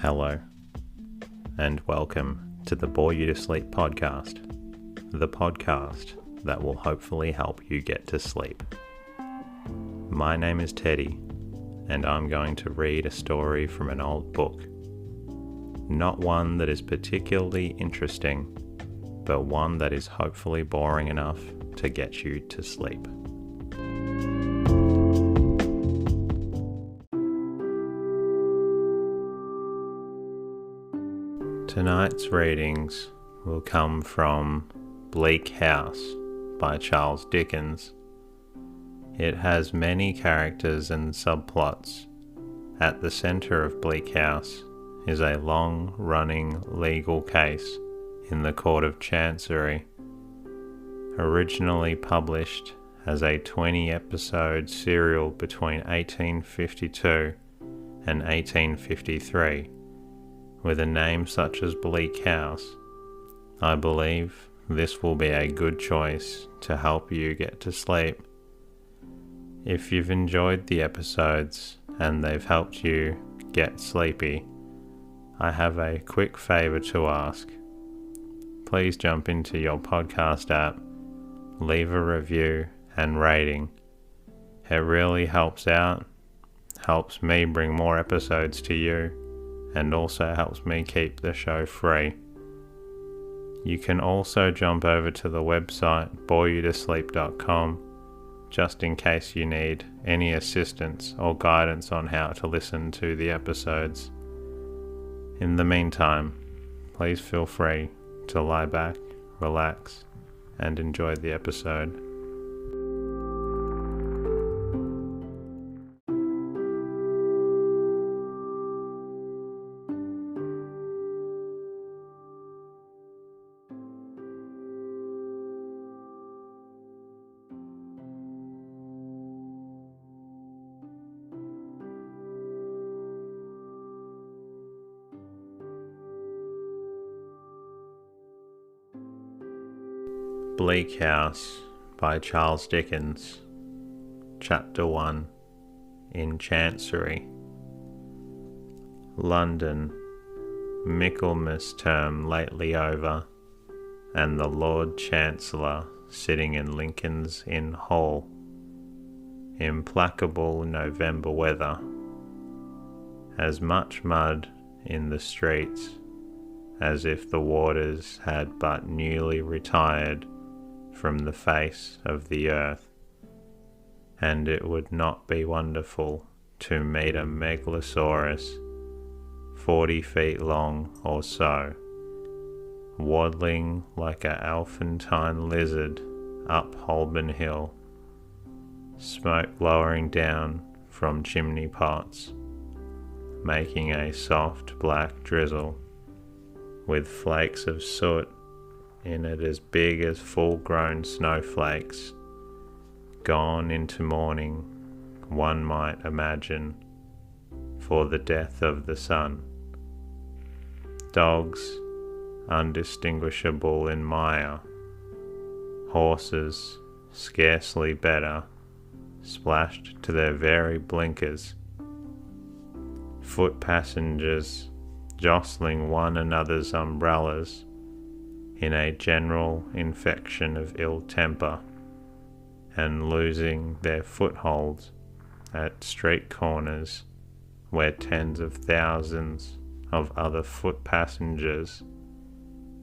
Hello, and welcome to the Bore You to Sleep podcast, the podcast that will hopefully help you get to sleep. My name is Teddy, and I'm going to read a story from an old book. Not one that is particularly interesting, but one that is hopefully boring enough to get you to sleep. Tonight's readings will come from Bleak House by Charles Dickens. It has many characters and subplots. At the centre of Bleak House is a long-running legal case in the Court of Chancery. Originally published as a 20-episode serial between 1852 and 1853, with a name such as Bleak House, I believe this will be a good choice to help you get to sleep. If you've enjoyed the episodes and they've helped you get sleepy, I have a quick favour to ask. Please jump into your podcast app, leave a review and rating. It really helps out, helps me bring more episodes to you, and also helps me keep the show free. You can also jump over to the website boreyoutosleep.com just in case you need any assistance or guidance on how to listen to the episodes. In the meantime, please feel free to lie back, relax, and enjoy the episode. Bleak House by Charles Dickens. Chapter 1. In Chancery. London, Michaelmas term lately over, and the Lord Chancellor sitting in Lincoln's Inn Hall. Implacable November weather. As much mud in the streets as if the waters had but newly retired from the face of the earth, and it would not be wonderful to meet a megalosaurus 40 feet long or so, waddling like a elephantine lizard up Holborn Hill, smoke lowering down from chimney pots, making a soft black drizzle, with flakes of soot in it as big as full-grown snowflakes, gone into mourning, one might imagine, for the death of the sun. Dogs, undistinguishable in mire, horses, scarcely better, splashed to their very blinkers, foot passengers jostling one another's umbrellas in a general infection of ill temper, and losing their footholds at street corners where tens of thousands of other foot passengers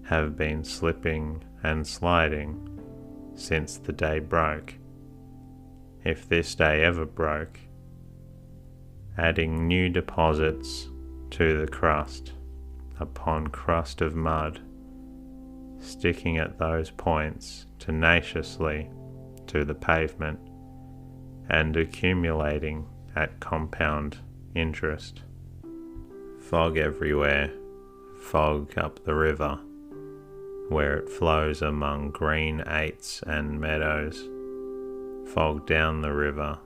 have been slipping and sliding since the day broke, if this day ever broke, adding new deposits to the crust upon crust of mud, sticking at those points tenaciously to the pavement and accumulating at compound interest. Fog everywhere, fog up the river, where it flows among green aits and meadows, fog down the river,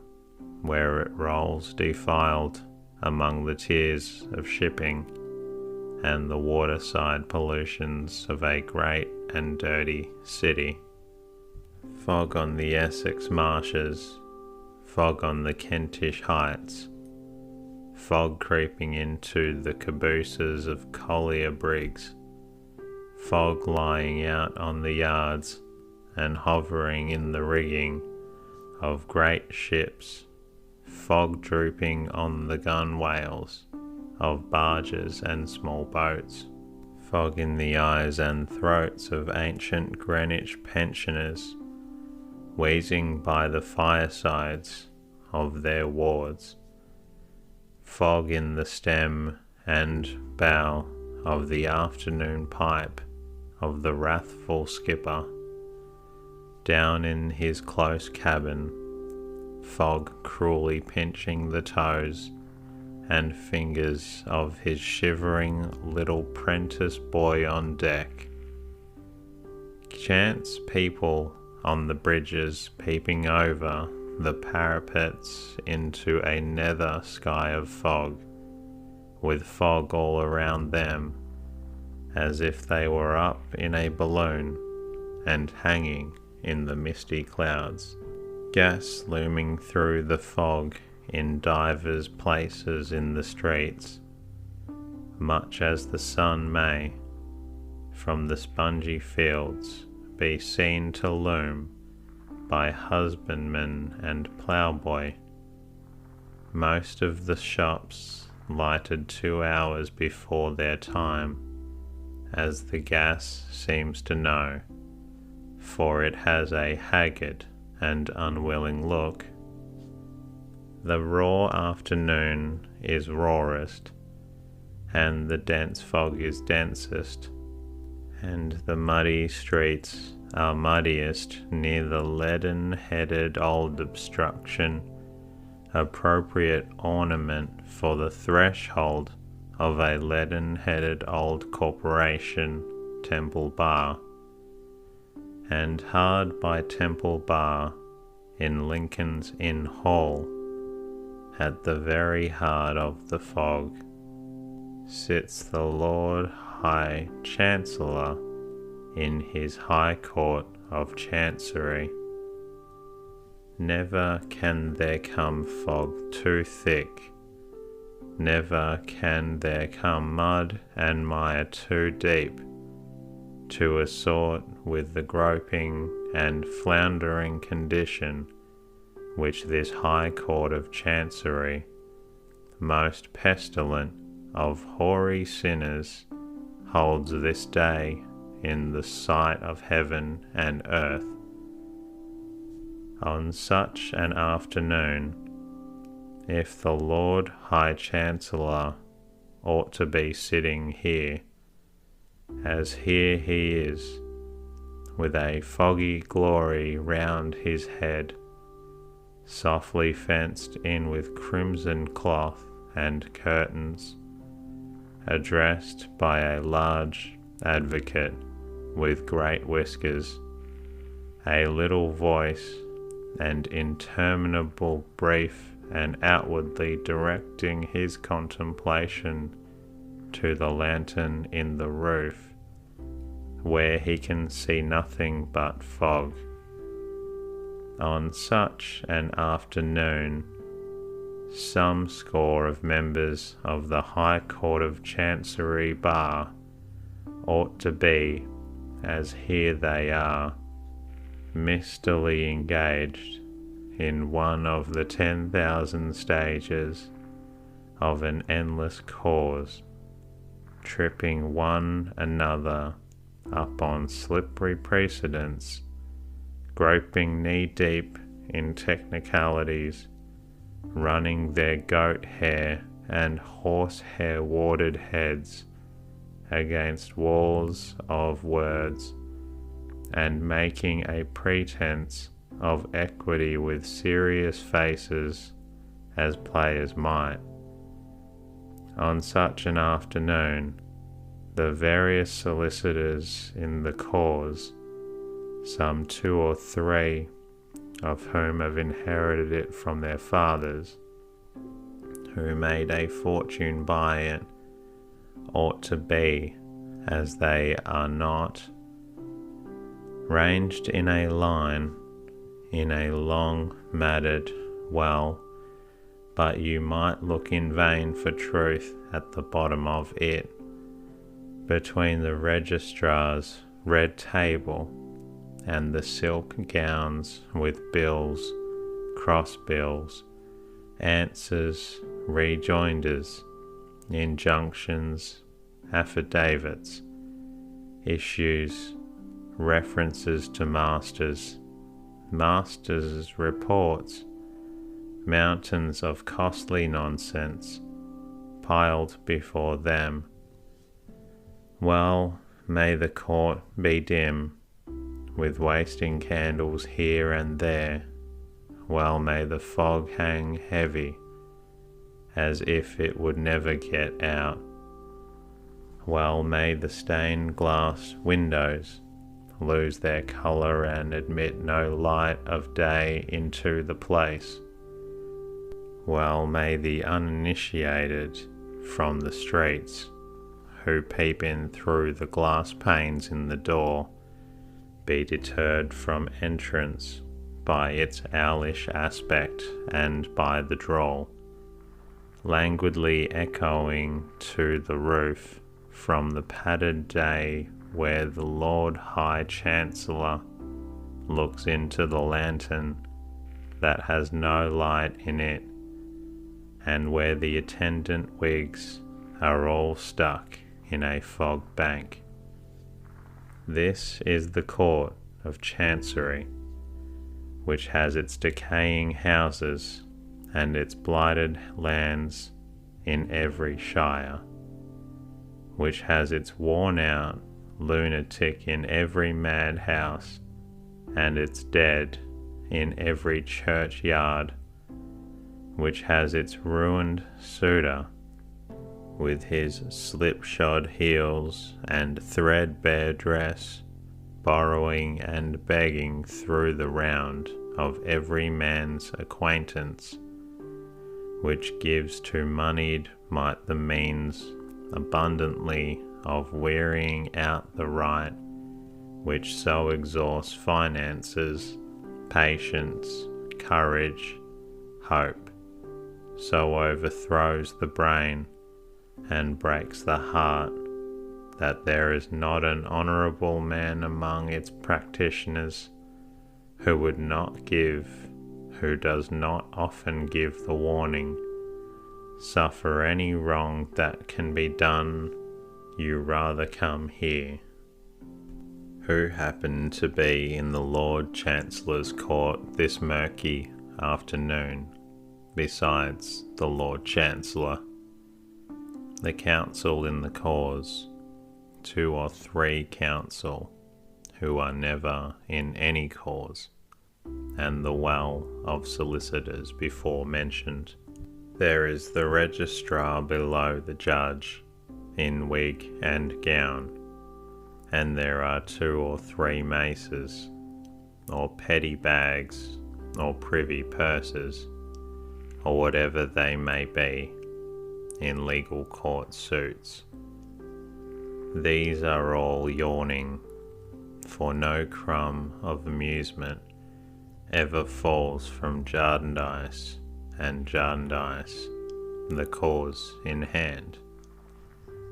where it rolls defiled among the tiers of shipping and the waterside pollutions of a great and dirty city. Fog on the Essex marshes, fog on the Kentish heights, fog creeping into the cabooses of collier brigs, fog lying out on the yards and hovering in the rigging of great ships, fog drooping on the gunwales of barges and small boats, fog in the eyes and throats of ancient Greenwich pensioners, wheezing by the firesides of their wards, fog in the stem and bow of the afternoon pipe of the wrathful skipper, down in his close cabin, fog cruelly pinching the toes and fingers of his shivering little prentice boy on deck, chance people on the bridges peeping over the parapets into a nether sky of fog, with fog all around them, as if they were up in a balloon and hanging in the misty clouds, gas looming through the fog in divers places in the streets, much as the sun may, from the spongy fields, be seen to loom by husbandman and ploughboy. Most of the shops lighted 2 hours before their time, as the gas seems to know, for it has a haggard and unwilling look. The raw afternoon is rawest, and the dense fog is densest, and the muddy streets are muddiest near the leaden-headed old obstruction, appropriate ornament for the threshold of a leaden-headed old corporation, Temple Bar. And hard by Temple Bar, in Lincoln's Inn Hall, at the very heart of the fog, sits the Lord High Chancellor in his High Court of Chancery. Never can there come fog too thick, never can there come mud and mire too deep, to assort with the groping and floundering condition which this High Court of Chancery, most pestilent of hoary sinners, holds this day in the sight of heaven and earth. On such an afternoon, if the Lord High Chancellor ought to be sitting here, as here he is, with a foggy glory round his head, softly fenced in with crimson cloth and curtains, addressed by a large advocate with great whiskers, a little voice, and interminable brief, and outwardly directing his contemplation to the lantern in the roof, where he can see nothing but fog. On such an afternoon, some score of members of the High Court of Chancery Bar ought to be, as here they are, mistily engaged in one of the 10,000 stages of an endless cause, tripping one another up on slippery precedents, groping knee-deep in technicalities, running their goat hair and horsehair warded heads against walls of words, and making a pretense of equity with serious faces, as players might. On such an afternoon, the various solicitors in the cause, some 2 or 3 of whom have inherited it from their fathers, who made a fortune by it, ought to be, as they are not, ranged in a line, in a long matted, well, but you might look in vain for truth at the bottom of it, between the registrar's red table and the silk gowns with bills, cross-bills, answers, rejoinders, injunctions, affidavits, issues, references to masters' reports, mountains of costly nonsense piled before them. Well may the court be dim, with wasting candles here and there. Well may the fog hang heavy, as if it would never get out. Well may the stained glass windows lose their colour and admit no light of day into the place. Well may the uninitiated from the streets, who peep in through the glass panes in the door, be deterred from entrance by its owlish aspect and by the drawl, languidly echoing to the roof from the padded day where the Lord High Chancellor looks into the lantern that has no light in it, and where the attendant wigs are all stuck in a fog bank. This is the Court of Chancery, which has its decaying houses and its blighted lands in every shire, which has its worn-out lunatic in every madhouse, and its dead in every churchyard, which has its ruined suitor with his slipshod heels and threadbare dress, borrowing and begging through the round of every man's acquaintance, which gives to moneyed might the means abundantly of wearying out the right, which so exhausts finances, patience, courage, hope, so overthrows the brain and breaks the heart, that there is not an honourable man among its practitioners who would not give, who does not often give the warning, suffer any wrong that can be done, you rather come here. Who happened to be in the Lord Chancellor's court this murky afternoon, besides the Lord Chancellor? The counsel in the cause, 2 or 3 counsel, who are never in any cause, and the well of solicitors before mentioned. There is the registrar below the judge, in wig and gown, and there are 2 or 3 maces, or petty bags, or privy purses, or whatever they may be, in legal court suits. These are all yawning, for no crumb of amusement ever falls from Jarndyce and Jarndyce, the cause in hand,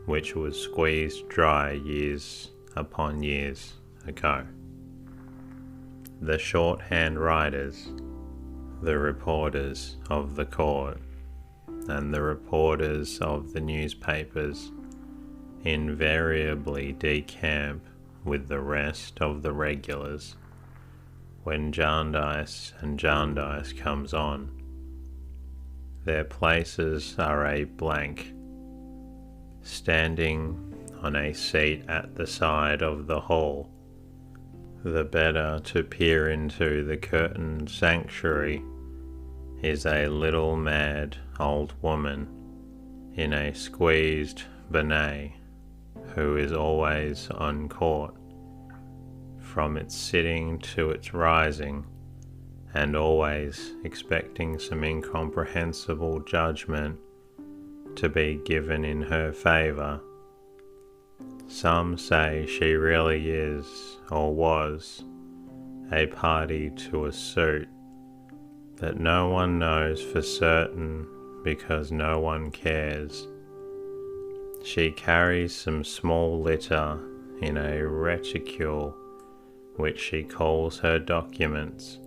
which was squeezed dry years upon years ago. The shorthand writers, the reporters of the court, and the reporters of the newspapers invariably decamp with the rest of the regulars when Jarndyce and Jarndyce comes on. Their places are a blank, standing on a seat at the side of the hall, the better to peer into the curtained sanctuary, is a little mad old woman in a squeezed bonnet, who is always on court, from its sitting to its rising, and always expecting some incomprehensible judgment to be given in her favour. Some say she really is, or was, a party to a suit that no one knows for certain because no one cares. She carries some small litter in a reticule which she calls her documents,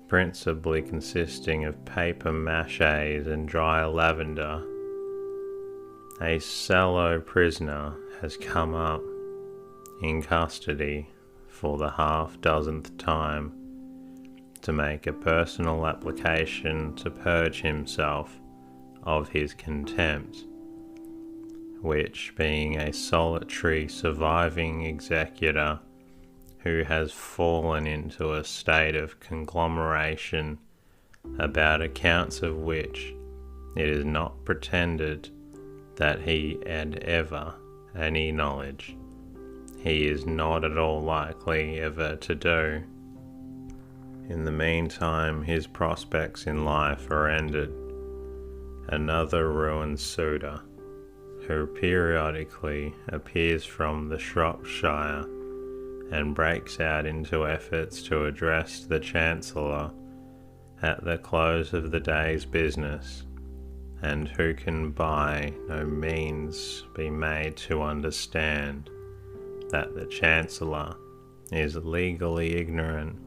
principally consisting of paper maches and dry lavender. A sallow prisoner has come up in custody for the half-dozenth time to make a personal application to purge himself of his contempt, which, being a solitary surviving executor who has fallen into a state of conglomeration about accounts of which it is not pretended that he had ever any knowledge, he is not at all likely ever to do. In the meantime, his prospects in life are ended. Another ruined suitor, who periodically appears from the Shropshire and breaks out into efforts to address the Chancellor at the close of the day's business, and who can by no means be made to understand that the Chancellor is legally ignorant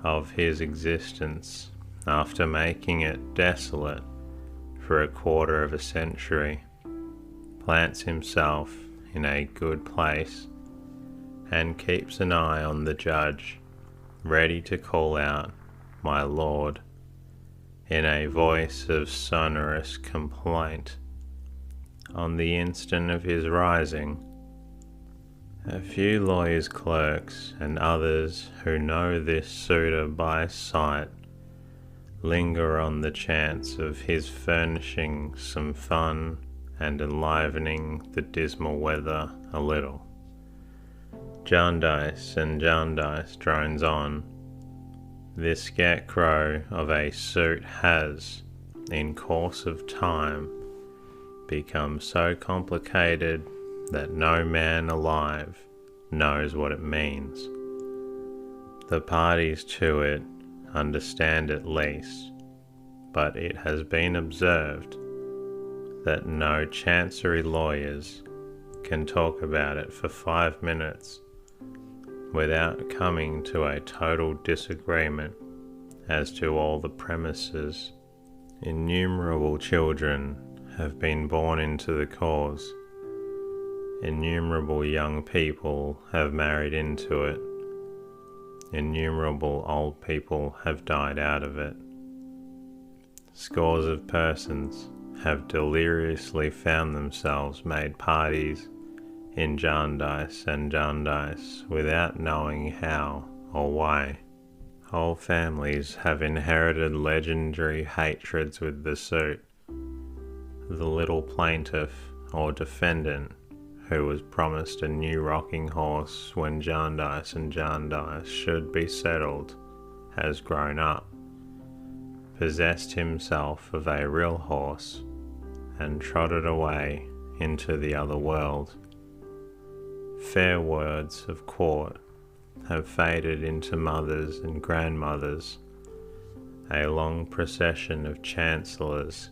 of his existence after making it desolate for a quarter of a century, plants himself in a good place, and keeps an eye on the judge, ready to call out, "My lord," in a voice of sonorous complaint, on the instant of his rising. A few lawyers' clerks and others who know this suitor by sight linger on the chance of his furnishing some fun and enlivening the dismal weather a little. Jarndyce and Jarndyce drones on. This scarecrow of a suit has, in course of time, become so complicated that no man alive knows what it means. The parties to it understand at least, but it has been observed that no chancery lawyers can talk about it for 5 minutes without coming to a total disagreement as to all the premises. Innumerable children have been born into the cause. Innumerable young people have married into it. Innumerable old people have died out of it. Scores of persons have deliriously found themselves made parties in Jarndyce and Jarndyce without knowing how or why. Whole families have inherited legendary hatreds with the suit. The little plaintiff or defendant who was promised a new rocking horse when Jarndyce and Jarndyce should be settled has grown up, possessed himself of a real horse, and trotted away into the other world. Fair words of court have faded into mothers and grandmothers. A long procession of chancellors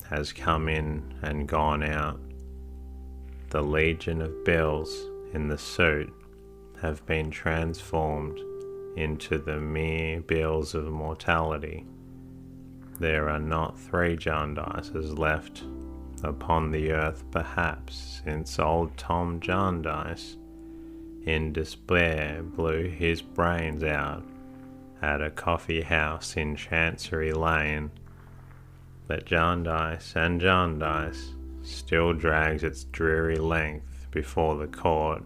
has come in and gone out. The legion of bills in the suit have been transformed into the mere bills of mortality. There are not 3 Jarndyces left upon the earth perhaps since old Tom Jarndyce in despair blew his brains out at a coffee house in Chancery Lane. But Jarndyce and Jarndyce still drags its dreary length before the court,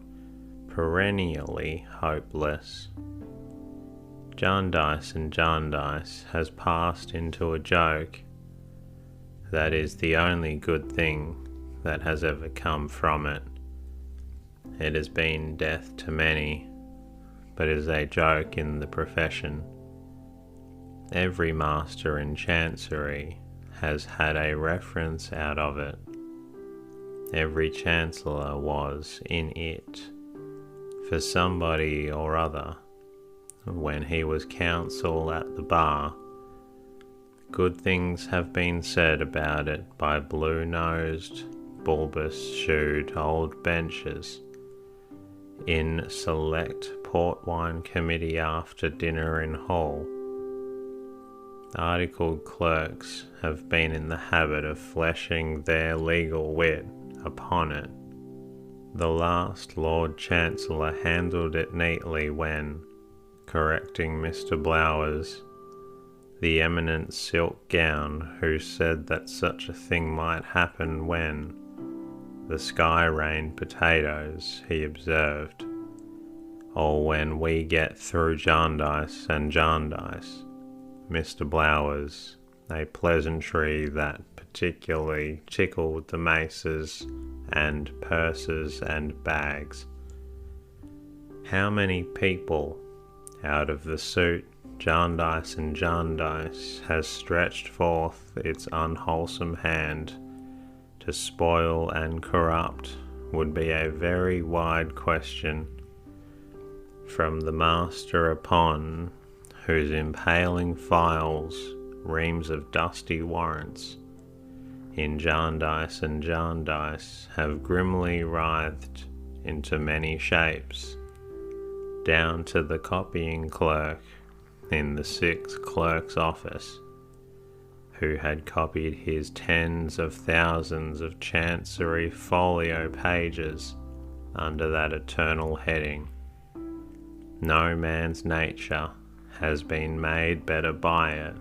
perennially hopeless. Jarndyce and Jarndyce has passed into a joke. That is the only good thing that has ever come from it. It has been death to many, but is a joke in the profession. Every master in Chancery has had a reference out of it. Every chancellor was in it for somebody or other when he was counsel at the bar Good things have been said about it by blue-nosed, bulbous-shoed old benches in select port wine committee after dinner in hall. Articled clerks have been in the habit of fleshing their legal wit upon it. The last Lord Chancellor handled it neatly when, correcting Mr. Blowers, the eminent silk gown, who said that such a thing might happen when the sky rained potatoes, he observed, or when we get through Jarndyce and Jarndyce. Mr. Blowers, a pleasantry that particularly tickled the maces and purses and bags. How many people out of the suit Jarndyce and Jarndyce has stretched forth its unwholesome hand to spoil and corrupt would be a very wide question, from the master upon whose impaling files reams of dusty warrants in Jarndyce and Jarndyce have grimly writhed into many shapes, down to the copying clerk in the sixth clerk's office, who had copied his tens of thousands of Chancery folio pages under that eternal heading. No man's nature has been made better by it.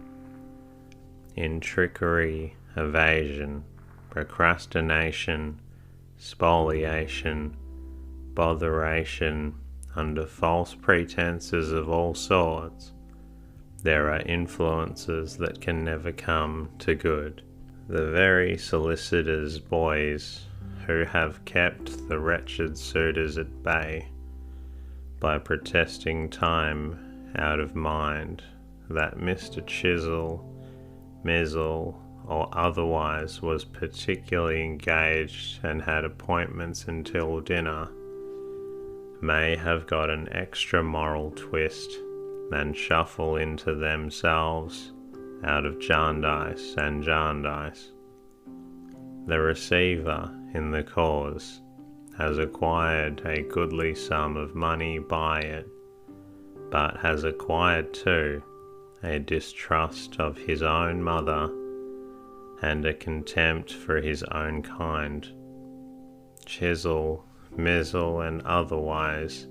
In trickery, evasion, procrastination, spoliation, botheration, under false pretenses of all sorts, there are influences that can never come to good. The very solicitors' boys who have kept the wretched suitors at bay by protesting time out of mind that Mr. Chisel, Mizzle, or otherwise was particularly engaged and had appointments until dinner, may have got an extra moral twist and shuffle into themselves out of Jarndyce and Jarndyce. The receiver in the cause has acquired a goodly sum of money by it, but has acquired too a distrust of his own mother and a contempt for his own kind. Chisel, Mizzle, and otherwise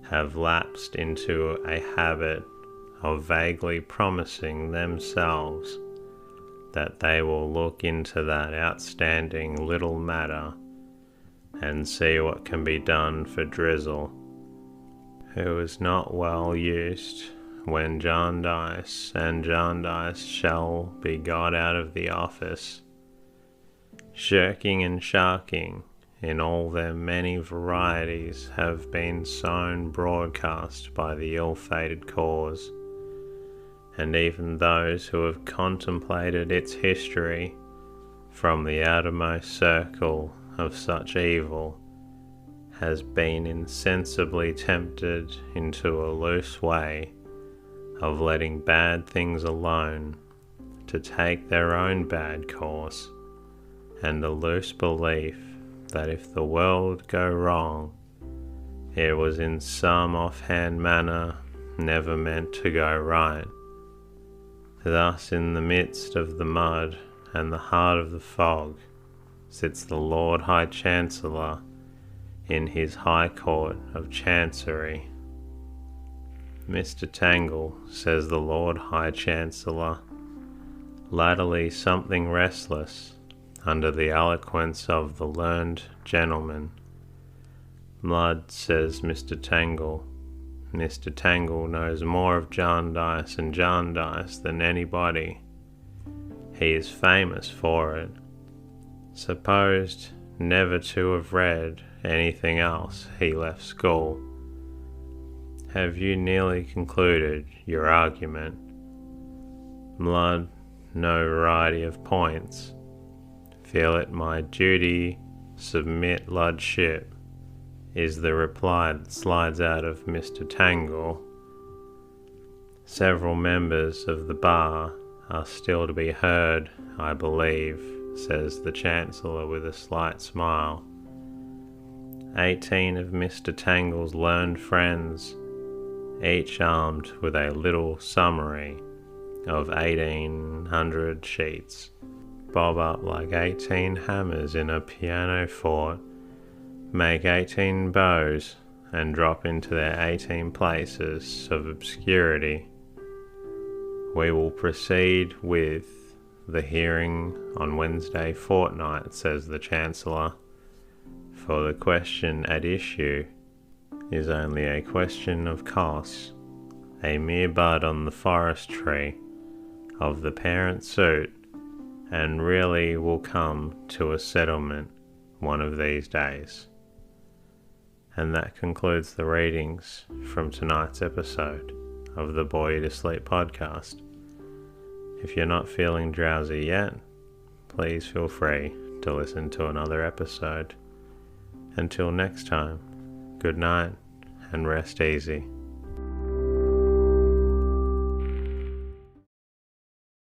have lapsed into a habit of vaguely promising themselves that they will look into that outstanding little matter and see what can be done for Drizzle, who is not well used when Jarndyce and Jarndyce shall be got out of the office. Shirking and sharking in all their many varieties have been sown broadcast by the ill-fated cause, and even those who have contemplated its history from the outermost circle of such evil has been insensibly tempted into a loose way of letting bad things alone to take their own bad course, and the loose belief that if the world go wrong, it was in some offhand manner never meant to go right. Thus in the midst of the mud and the heart of the fog sits the Lord High Chancellor in his High Court of Chancery. Mr. Tangle, says the Lord High Chancellor, latterly something restless under the eloquence of the learned gentleman. Mud, says Mr. Tangle. Mr. Tangle knows more of Jarndyce and Jarndyce than anybody. He is famous for it. Supposed never to have read anything else, he left school. Have you nearly concluded your argument? Mud, no variety of points. Feel it my duty, submit Ludship, is the reply that slides out of Mr. Tangle. Several members of the bar are still to be heard, I believe, says the Chancellor with a slight smile. 18 of Mr. Tangle's learned friends, each armed with a little summary of 1800 sheets, bob up like 18 hammers in a piano fort, make 18 bows, and drop into their 18 places of obscurity. We will proceed with the hearing on Wednesday fortnight, says the Chancellor, for the question at issue is only a question of costs, a mere bud on the forest tree of the parent suit, and really will come to a settlement one of these days. And that concludes the readings from tonight's episode of the Bore You to Sleep podcast. If you're not feeling drowsy yet, please feel free to listen to another episode. Until next time, good night and rest easy.